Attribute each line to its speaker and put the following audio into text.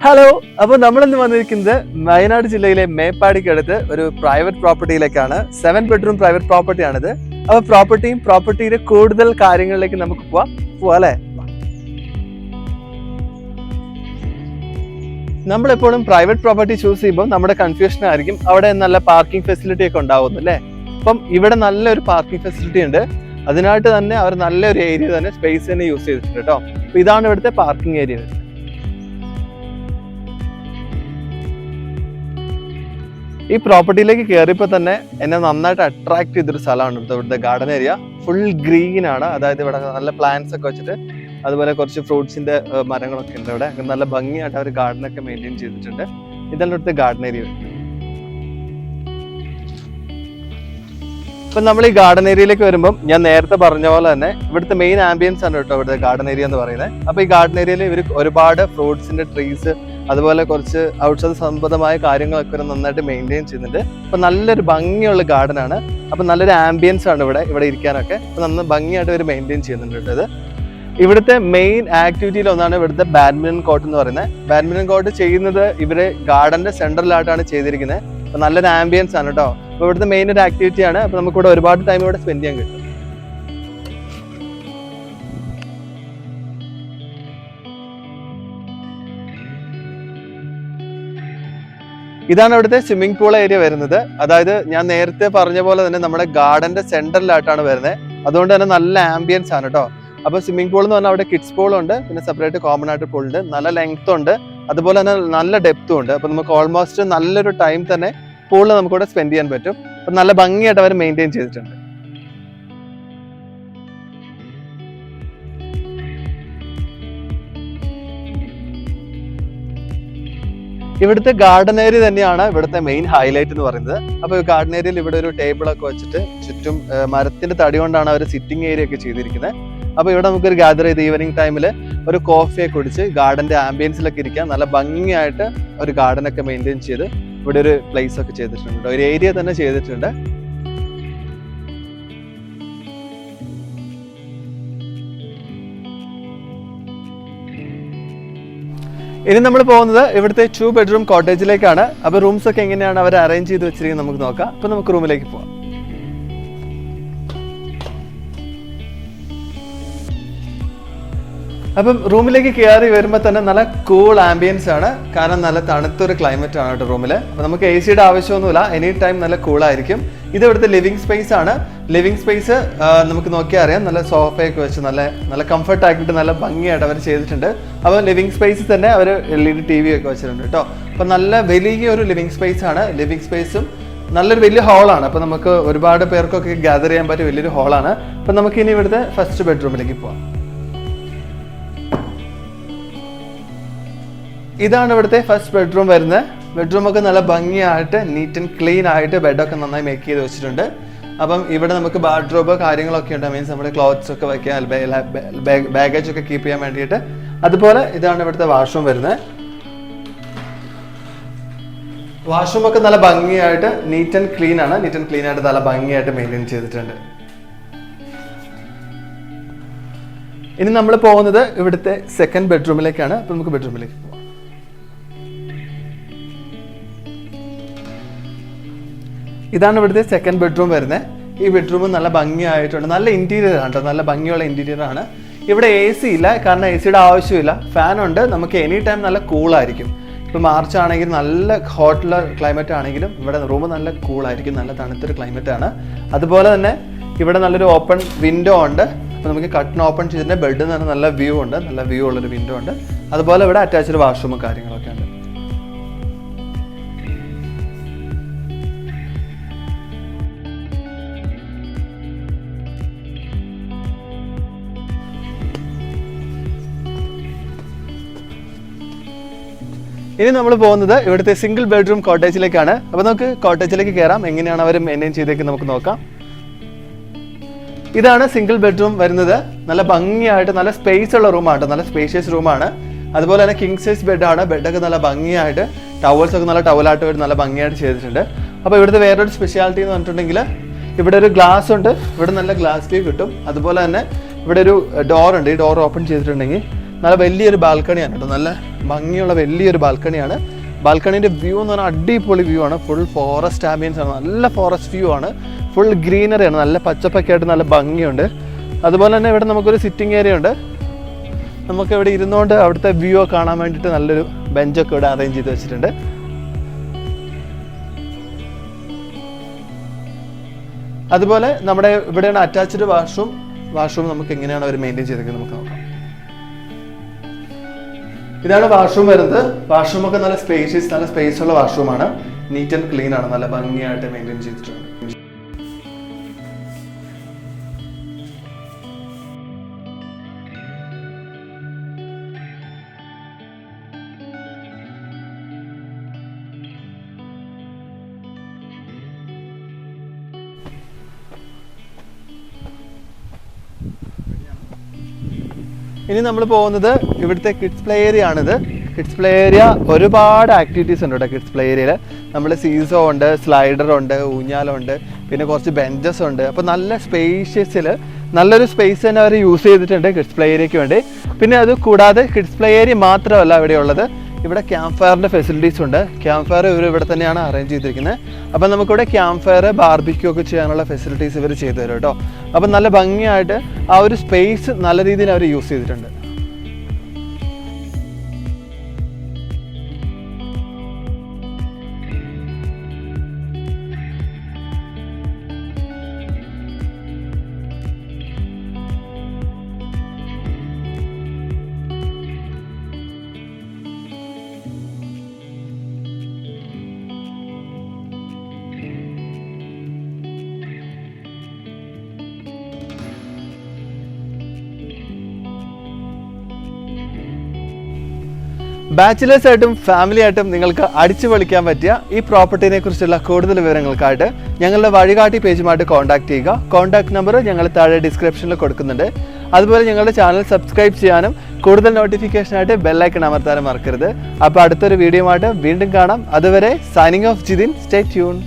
Speaker 1: Hello, അപ്പോൾ നമ്മളിന്ന് വന്നിരിക്കുന്നത് വയനാട് ജില്ലയിലെ മേപ്പാടിക്കടുത്ത് ഒരു പ്രൈവറ്റ് പ്രോപ്പർട്ടിയിലേക്കാണ്. 7 ബെഡ്റൂം പ്രൈവറ്റ് പ്രോപ്പർട്ടിയാണിത്. അപ്പോൾ പ്രോപ്പർട്ടിയുടെ കൂടുതൽ കാര്യങ്ങളിലേക്ക് നമുക്ക് പോവാം അല്ലേ? നമ്മളെപ്പോഴും പ്രൈവറ്റ് പ്രോപ്പർട്ടി ചൂസ് ചെയ്യുമ്പോൾ നമ്മുടെ കൺഫ്യൂഷൻ ആയിരിക്കും അവിടെ നല്ല പാർക്കിംഗ് ഫെസിലിറ്റി ഒക്കെ ഉണ്ടാവുന്നു അല്ലേ. അപ്പം ഇവിടെ നല്ലൊരു പാർക്കിംഗ് ഫെസിലിറ്റി ഉണ്ട്. അതിനായിട്ട് തന്നെ അവർ നല്ലൊരു ഏരിയ തന്നെ സ്പേസ് തന്നെ യൂസ് ചെയ്തിട്ടുണ്ട് കേട്ടോ. അപ്പൊ ഇതാണ് ഇവിടുത്തെ പാർക്കിംഗ് ഏരിയ. ഈ പ്രോപ്പർട്ടിയിലേക്ക് കയറിയപ്പോൾ തന്നെ എന്നെ നന്നായിട്ട് അട്രാക്ട് ചെയ്തൊരു സ്ഥലമാണ് ഇവിടുത്തെ ഗാർഡൻ ഏരിയ. ഫുൾ ഗ്രീൻ ആണ്, അതായത് ഇവിടെ നല്ല പ്ലാന്റ്സ് ഒക്കെ വെച്ചിട്ട് അതുപോലെ കുറച്ച് ഫ്രൂട്ട്സിന്റെ മരങ്ങളൊക്കെ ഉണ്ട്. ഇവിടെ നല്ല ഭംഗിയായിട്ട് അവർ ഗാർഡനൊക്കെ മെയിൻറ്റെയിൻ ചെയ്തിട്ടുണ്ട്. ഇതാണ് ഇവിടുത്തെ ഗാർഡൻ ഏരിയ. ഇപ്പം നമ്മൾ ഈ ഗാർഡൻ ഏരിയയിലേക്ക് വരുമ്പോൾ ഞാൻ നേരത്തെ പറഞ്ഞ പോലെ തന്നെ ഇവിടുത്തെ മെയിൻ ആംബിയൻസ് ആണ് കേട്ടോ ഇവിടുത്തെ ഗാർഡൻ ഏരിയ എന്ന് പറയുന്നത്. അപ്പോൾ ഈ ഗാർഡൻ ഏരിയയിൽ ഇവർ ഒരുപാട് ഫ്രൂട്ട്സിന്റെ ട്രീസ് അതുപോലെ കുറച്ച് ഔഷധ സംബന്ധമായ കാര്യങ്ങളൊക്കെ നന്നായിട്ട് മെയിൻറ്റെയിൻ ചെയ്യുന്നുണ്ട്. അപ്പൊ നല്ലൊരു ഭംഗിയുള്ള ഗാർഡൻ ആണ്. അപ്പൊ നല്ലൊരു ആംബിയൻസ് ആണ് ഇവിടെ ഇരിക്കാനൊക്കെ. അപ്പൊ നന്ന ഭംഗിയായിട്ട് ഇവർ മെയിൻറ്റെയിൻ ചെയ്യുന്നുണ്ട് കേട്ടത്. ഇവിടുത്തെ മെയിൻ ആക്ടിവിറ്റിയിൽ ഒന്നാണ് ഇവിടുത്തെ ബാഡ്മിന്റൺ കോർട്ട് എന്ന് പറയുന്നത്. ബാഡ്മിന്റൺ കോർട്ട് ചെയ്യുന്നത് ഇവര് ഗാർഡന്റെ സെന്ററിലായിട്ടാണ് ചെയ്തിരിക്കുന്നത്. അപ്പൊ നല്ലൊരു ആംബിയൻസ് ആണ് കേട്ടോ. അപ്പൊ ഇവിടുത്തെ മെയിൻ ഒരു ആക്ടിവിറ്റി ആണ്. അപ്പൊ നമുക്ക് ഇവിടെ ഒരുപാട് ടൈം ഇവിടെ സ്പെൻഡ് ചെയ്യാൻ കിട്ടും. ഇതാണ് ഇവിടുത്തെ സ്വിമ്മിംഗ് പൂൾ ഏരിയ വരുന്നത്. അതായത് ഞാൻ നേരത്തെ പറഞ്ഞ പോലെ തന്നെ നമ്മുടെ ഗാർഡന്റെ സെന്ററിലായിട്ടാണ് വരുന്നത്. അതുകൊണ്ട് തന്നെ നല്ല ആംബിയൻസ് ആണ് കേട്ടോ. അപ്പൊ സ്വിമ്മിംഗ് പൂൾ എന്ന് പറഞ്ഞാൽ അവിടെ കിഡ്സ് പൂൾ ഉണ്ട്, പിന്നെ സെപ്പറേറ്റ് കോമൺ ആയിട്ട് പൂൾ ഉണ്ട്. നല്ല ലെങ്ത് ഉണ്ട്, അതുപോലെ തന്നെ നല്ല ഡെപ്തും ഉണ്ട്. അപ്പൊ നമുക്ക് ഓൾമോസ്റ്റ് നല്ലൊരു ടൈം തന്നെ പൂളിൽ നമുക്ക് ഇവിടെ സ്പെൻഡ് ചെയ്യാൻ പറ്റും. അപ്പൊ നല്ല ഭംഗിയായിട്ട് അവർ മെയിൻറ്റെയിൻ ചെയ്തിട്ടുണ്ട്. ഇവിടുത്തെ ഗാർഡൻ ഏരിയ തന്നെയാണ് ഇവിടുത്തെ മെയിൻ ഹൈലൈറ്റ് എന്ന് പറയുന്നത്. അപ്പൊ ഗാർഡൻ ഏരിയയിൽ ഇവിടെ ഒരു ടേബിൾ ഒക്കെ വെച്ചിട്ട് ചുറ്റും മരത്തിന്റെ തടി കൊണ്ടാണ് അവർ സിറ്റിംഗ് ഏരിയ ഒക്കെ ചെയ്തിരിക്കുന്നത്. അപ്പൊ ഇവിടെ നമുക്കൊരു ഗ്യാദർ ചെയ്ത് ഈവനിങ് ടൈമിൽ ഒരു കോഫിയൊക്കെ കുടിച്ച് ഗാർഡന്റെ ആംബിയൻസിലൊക്കെ ഇരിക്കാൻ നല്ല ഭംഗിയായിട്ട് ഒരു ഗാർഡൻ ഒക്കെ മെയിൻറ്റെയിൻ ചെയ്ത് ഇവിടെ ഒരു പ്ലേസ് ഒക്കെ ചെയ്തിട്ടുണ്ട്, ഒരു ഏരിയ തന്നെ ചെയ്തിട്ടുണ്ട്. ഇനി നമ്മൾ പോകുന്നത് ഇവിടുത്തെ 2 ബെഡ്റൂം കോട്ടേജിലേക്കാണ്. അപ്പൊ റൂംസ് ഒക്കെ എങ്ങനെയാണ് അവർ അറേഞ്ച് ചെയ്ത് വെച്ചിരിക്കുന്നത് നമുക്ക് നോക്കാം. അപ്പൊ നമുക്ക് റൂമിലേക്ക് പോവാം. അപ്പം റൂമിലേക്ക് കയറി വരുമ്പോൾ തന്നെ നല്ല കൂൾ ആംബിയൻസ് ആണ്. കാരണം നല്ല തണുത്തൊരു ക്ലൈമറ്റ് ആണ് കേട്ടോ റൂമിൽ. അപ്പൊ നമുക്ക് എ സിയുടെ ആവശ്യമൊന്നുമില്ല, എനി ടൈം നല്ല കൂളായിരിക്കും. ഇത് ഇവിടുത്തെ ലിവിംഗ് സ്പേസ് ആണ്. ലിവിംഗ് സ്പേസ് നമുക്ക് നോക്കിയാൽ അറിയാം, നല്ല സോഫയൊക്കെ വെച്ച് നല്ല കംഫർട്ട് ആക്കിയിട്ട് നല്ല ഭംഗിയായിട്ട് അവർ ചെയ്തിട്ടുണ്ട്. അപ്പോൾ ലിവിംഗ് സ്പേസിൽ തന്നെ അവർ LED TV ഒക്കെ വെച്ചിട്ടുണ്ട് കേട്ടോ. അപ്പം നല്ല വലിയൊരു ലിവിംഗ് സ്പേസ് ആണ്. ലിവിംഗ് സ്പേസും നല്ലൊരു വലിയ ഹാളാണ്. അപ്പം നമുക്ക് ഒരുപാട് പേർക്കൊക്കെ ഗ്യാദർ ചെയ്യാൻ പറ്റിയ വലിയൊരു ഹാളാണ്. അപ്പം നമുക്ക് ഇനി ഇവിടുത്തെ ഫസ്റ്റ് ബെഡ്റൂമിലേക്ക് പോവാം. ഇതാണ് ഇവിടുത്തെ ഫസ്റ്റ് ബെഡ്റൂം വരുന്നത്. ബെഡ്റൂം ഒക്കെ നല്ല ഭംഗിയായിട്ട് നീറ്റ് ആൻഡ് ക്ലീൻ ആയിട്ട് ബെഡൊക്കെ നന്നായി മേക്ക് ചെയ്ത് വെച്ചിട്ടുണ്ട്. അപ്പം ഇവിടെ നമുക്ക് ബാത്റൂബ് കാര്യങ്ങളൊക്കെ ഉണ്ട്. മീൻസ് നമ്മുടെ ക്ലോത്ത്സ് ഒക്കെ വയ്ക്കാൻ, ബാഗേജ് ഒക്കെ കീപ്പ് ചെയ്യാൻ വേണ്ടിയിട്ട്. അതുപോലെ ഇതാണ് ഇവിടുത്തെ വാഷ്റൂം വരുന്നത്. വാഷ്റൂം ഒക്കെ നല്ല ഭംഗിയായിട്ട് നീറ്റ് ആൻഡ് ക്ലീൻ ആണ്. നീറ്റ് ആൻഡ് ക്ലീൻ ആയിട്ട് നല്ല ഭംഗിയായിട്ട് മെയിൻറ്റെയിൻ ചെയ്തിട്ടുണ്ട്. ഇനി നമ്മൾ പോകുന്നത് ഇവിടുത്തെ സെക്കൻഡ് ബെഡ്റൂമിലേക്കാണ്. അപ്പം നമുക്ക് ബെഡ്റൂമിലേക്ക് പോകാം. ഇതാണ് ഇവിടുത്തെ സെക്കൻഡ് ബെഡ്റൂം വരുന്നത്. ഈ ബെഡ്റൂം നല്ല ഭംഗിയായിട്ടുണ്ട്. നല്ല ഇന്റീരിയർ ആണ് കേട്ടോ, നല്ല ഭംഗിയുള്ള ഇന്റീരിയർ ആണ്. ഇവിടെ AC ഇല്ല, കാരണം AC യുടെ ആവശ്യമില്ല. ഫാൻ ഉണ്ട്, നമുക്ക് എനി ടൈം നല്ല കൂളായിരിക്കും. ഇപ്പം മാർച്ച് ആണെങ്കിൽ നല്ല ഹോട്ടുള്ള ക്ലൈമറ്റ് ആണെങ്കിലും ഇവിടെ റൂം നല്ല കൂളായിരിക്കും, നല്ല തണുത്തൊരു ക്ലൈമറ്റ് ആണ്. അതുപോലെ തന്നെ ഇവിടെ നല്ലൊരു ഓപ്പൺ വിൻഡോ ഉണ്ട്. അപ്പോൾ നമുക്ക് കട്ടൺ ഓപ്പൺ ചെയ്തിട്ട് ബെഡിൽ നിന്ന് നല്ല വ്യൂ ഉണ്ട്, നല്ല വ്യൂ ഉള്ളൊരു വിൻഡോ ഉണ്ട്. അതുപോലെ ഇവിടെ അറ്റാച്ച്ഡ് വാഷ്റൂമും കാര്യങ്ങളൊക്കെ ഉണ്ട്. ഇനി നമ്മൾ പോകുന്നത് ഇവിടുത്തെ സിംഗിൾ ബെഡ്റൂം കോട്ടേജിലേക്കാണ്. അപ്പോൾ നമുക്ക് കോട്ടേജിലേക്ക് കയറാം. എങ്ങനെയാണ് അവർ മെയിൻറ്റെയിൻ ചെയ്തേക്ക് നമുക്ക് നോക്കാം. ഇതാണ് സിംഗിൾ ബെഡ്റൂം വരുന്നത്. നല്ല ഭംഗിയായിട്ട് നല്ല സ്പേസ് ഉള്ള റൂമാണ്, നല്ല സ്പേഷ്യസ് റൂമാണ്. അതുപോലെ തന്നെ കിങ് സൈസ് ബെഡാണ്. ബെഡൊക്കെ നല്ല ഭംഗിയായിട്ട് ടവൽസ് ഒക്കെ നല്ല ടവലായിട്ട് നല്ല ഭംഗിയായിട്ട് ചെയ്തിട്ടുണ്ട്. അപ്പോൾ ഇവിടുത്തെ വേറൊരു സ്പെഷ്യാലിറ്റി എന്ന് പറഞ്ഞിട്ടുണ്ടെങ്കിൽ ഇവിടെ ഒരു ഗ്ലാസ് ഉണ്ട്. ഇവിടെ നല്ല ഗ്ലാസ് വ്യൂ കിട്ടും. അതുപോലെ തന്നെ ഇവിടെ ഒരു ഡോർ ഉണ്ട്. ഈ ഡോർ ഓപ്പൺ ചെയ്തിട്ടുണ്ടെങ്കിൽ നല്ല വലിയൊരു ബാൽക്കണിയാണ് കേട്ടോ. നല്ല ഭംഗിയുള്ള വലിയൊരു ബാൽക്കണിയാണ്. ബാൽക്കണീൻ്റെ വ്യൂ എന്ന് പറഞ്ഞാൽ അടിപൊളി വ്യൂ ആണ്. ഫുൾ ഫോറസ്റ്റ് ആംബിയൻസ് ആണ്, നല്ല ഫോറസ്റ്റ് വ്യൂ ആണ്, ഫുൾ ഗ്രീനറി ആണ്, നല്ല പച്ചപ്പൊക്കെ ആയിട്ട് നല്ല ഭംഗിയുണ്ട്. അതുപോലെ തന്നെ ഇവിടെ നമുക്കൊരു സിറ്റിംഗ് ഏരിയ ഉണ്ട്. നമുക്ക് ഇവിടെ ഇരുന്നുകൊണ്ട് അവിടുത്തെ വ്യൂ ഒക്കെ കാണാൻ വേണ്ടിയിട്ട് നല്ലൊരു ബെഞ്ചൊക്കെ ഇവിടെ അറേഞ്ച് ചെയ്ത് വെച്ചിട്ടുണ്ട്. അതുപോലെ നമ്മുടെ ഇവിടെയാണ് അറ്റാച്ച്ഡ് വാഷ്റൂം നമുക്ക് എങ്ങനെയാണ് അവർ മെയിൻറ്റെയിൻ ചെയ്തേക്കുന്നത് നമുക്ക് നോക്കാം. ഇതാണ് വാഷ്റൂം വരുന്നത്. വാഷ്റൂം ഒക്കെ നല്ല സ്പേസ് ഉള്ള വാഷ്റൂമാണ്. നീറ്റ് ആൻഡ് ക്ലീൻ ആണ്, നല്ല ഭംഗിയായിട്ട് മെയിൻറ്റെയിൻ ചെയ്തിട്ടുണ്ട്. ഇനി നമ്മൾ പോകുന്നത് ഇവിടുത്തെ കിഡ്സ് പ്ലേ ഏരിയ ആണിത്. കിഡ്സ് പ്ലേ ഏരിയ ഒരുപാട് ആക്ടിവിറ്റീസ് ഉണ്ട് ഇവിടെ. കിഡ്സ് പ്ലേ ഏരിയയിൽ നമ്മൾ സീസോ ഉണ്ട്, സ്ലൈഡർ ഉണ്ട്, ഊഞ്ഞാലുണ്ട്, പിന്നെ കുറച്ച് ബെഞ്ചസ് ഉണ്ട്. അപ്പോൾ നല്ല സ്പേഷ്യസിൽ നല്ലൊരു സ്പേസ് തന്നെ അവർ യൂസ് ചെയ്തിട്ടുണ്ട് കിഡ്സ് പ്ലേ ഏരിയയ്ക്ക് വേണ്ടി. പിന്നെ അത് കൂടാതെ കിഡ്സ് പ്ലേ ഏരിയ മാത്രമല്ല ഇവിടെ ഉള്ളത്, ഇവിടെ ക്യാമ്പ് ഫയറിൻ്റെ ഫെസിലിറ്റീസ് ഉണ്ട്. ക്യാമ്പ് ഫയർ ഇവർ ഇവിടെ തന്നെയാണ് അറേഞ്ച് ചെയ്തിരിക്കുന്നത്. അപ്പം നമുക്കിവിടെ ക്യാമ്പ് ഫയർ, ബാർബിക്യൂ ഒക്കെ ചെയ്യാനുള്ള ഫെസിലിറ്റീസ് ഇവർ ചെയ്തു തരും കേട്ടോ. അപ്പം നല്ല ഭംഗിയായിട്ട് ആ ഒരു സ്പേസ് നല്ല രീതിയിൽ അവർ യൂസ് ചെയ്തിട്ടുണ്ട്. ബാച്ചിലേഴ്സ് ആയിട്ടും ഫാമിലി ആയിട്ടും നിങ്ങൾക്ക് അടിച്ചു പൊളിക്കാൻ പറ്റിയ ഈ പ്രോപ്പർട്ടിനെ കുറിച്ചുള്ള കൂടുതൽ വിവരങ്ങൾക്കായിട്ട് ഞങ്ങളുടെ വഴികാട്ടി പേജുമായിട്ട് കോൺടാക്ട് ചെയ്യുക. കോൺടാക്ട് നമ്പർ ഞങ്ങൾ താഴെ ഡിസ്ക്രിപ്ഷനിൽ കൊടുക്കുന്നുണ്ട്. അതുപോലെ ഞങ്ങളുടെ ചാനൽ സബ്സ്ക്രൈബ് ചെയ്യാനും കൂടുതൽ നോട്ടിഫിക്കേഷനായിട്ട് ബെല്ലൈക്കൺ അമർത്താനും മറക്കരുത്. അപ്പോൾ അടുത്തൊരു വീഡിയോ ആയിട്ട് വീണ്ടും കാണാം. അതുവരെ signing off Jithin. Stay tune.